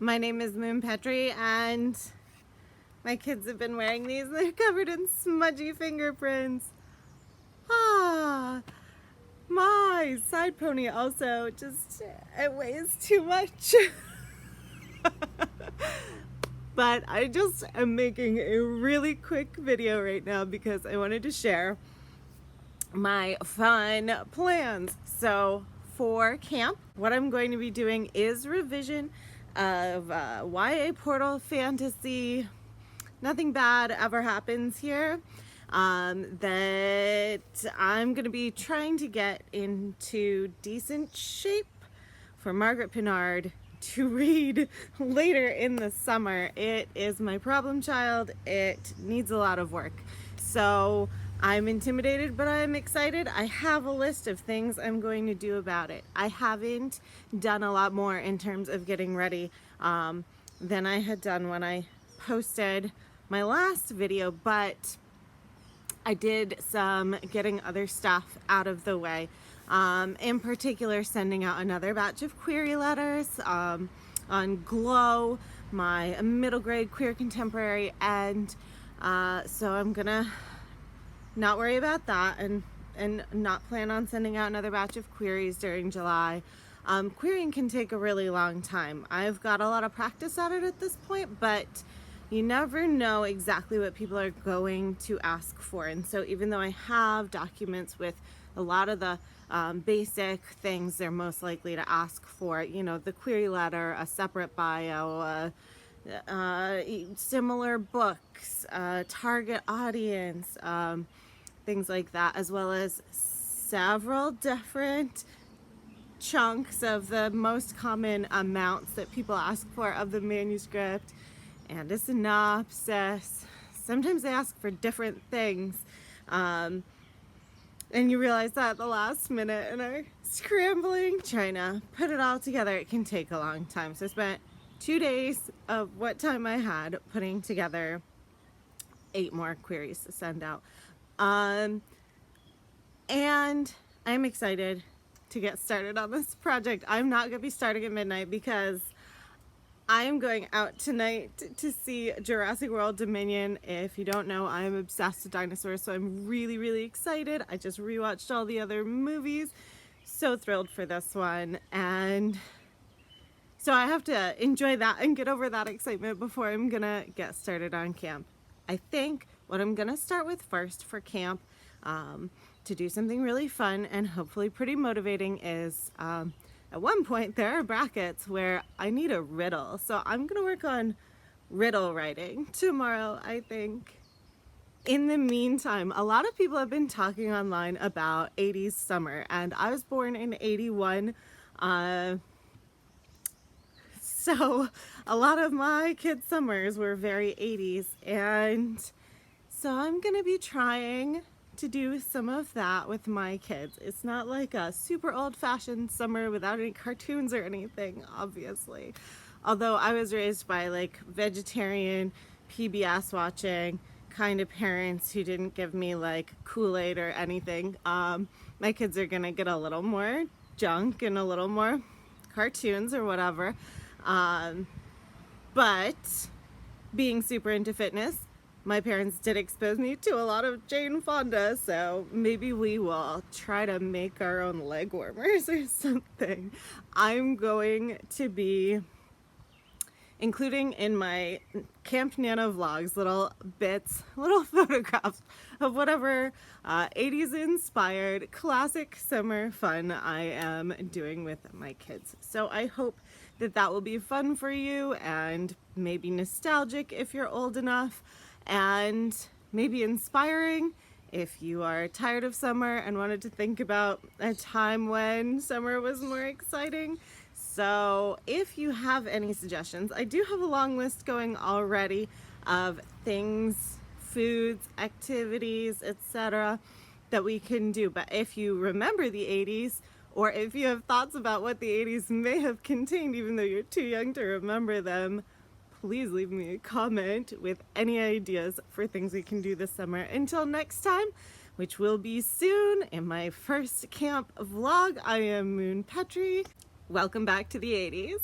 My name is Moon Petrie, and my kids have been wearing these. They're covered in smudgy fingerprints. Ah, my side pony also just, it weighs too much. But I just am making a really quick video right now because I wanted to share my fun plans. So for camp, what I'm going to be doing is revision of YA Portal fantasy. Nothing bad ever happens here. That I'm going to be trying to get into decent shape for Margaret Pinard to read later in the summer. It is my problem child. It needs a lot of work. So I'm intimidated, but I'm excited. I have a list of things I'm going to do about it. I haven't done a lot more in terms of getting ready than I had done when I posted my last video, but I did some getting other stuff out of the way. In particular, sending out another batch of query letters on Glow, my middle grade queer contemporary, and so I'm gonna not worry about that and not plan on sending out another batch of queries during July. Querying can take a really long time. I've got a lot of practice at it at this point, but you never know exactly what people are going to ask for. And so even though I have documents with a lot of the basic things they're most likely to ask for, you know, the query letter, a separate bio, similar books, target audience, things like that, as well as several different chunks of the most common amounts that people ask for of the manuscript, and a synopsis. Sometimes they ask for different things, and you realize that at the last minute and are scrambling, trying to put it all together. It can take a long time. So I spent 2 days of what time I had putting together 8 more queries to send out. And I'm excited to get started on this project. I'm not gonna be starting at midnight because I'm going out tonight to see Jurassic World Dominion. If you don't know, I'm obsessed with dinosaurs, so I'm really, really excited. I just rewatched all the other movies. So thrilled for this one. And so I have to enjoy that and get over that excitement before I'm gonna get started on camp. I think what I'm gonna start with first for camp, to do something really fun and hopefully pretty motivating, is at one point there are brackets where I need a riddle. So I'm gonna work on riddle writing tomorrow, I think. In the meantime, a lot of people have been talking online about 80s summer, and I was born in 81. So a lot of my kids' summers were very 80s, and so I'm gonna be trying to do some of that with my kids. It's not like a super old-fashioned summer without any cartoons or anything, obviously. Although I was raised by like vegetarian, PBS watching kind of parents who didn't give me like Kool-Aid or anything. My kids are gonna get a little more junk and a little more cartoons or whatever. But being super into fitness, my parents did expose me to a lot of Jane Fonda, so maybe we will try to make our own leg warmers or something. I'm going to be including in my Camp NaNo vlogs little bits, little photographs of whatever 80s inspired classic summer fun I am doing with my kids. So I hope that that will be fun for you and maybe nostalgic if you're old enough, and maybe inspiring if you are tired of summer and wanted to think about a time when summer was more exciting. So if you have any suggestions, I do have a long list going already of things, foods, activities, etc. that we can do. But if you remember the 80s, or if you have thoughts about what the 80s may have contained, even though you're too young to remember them, please leave me a comment with any ideas for things we can do this summer. Until next time, which will be soon in my first camp vlog, I am Moon Petrie. Welcome back to the 80s.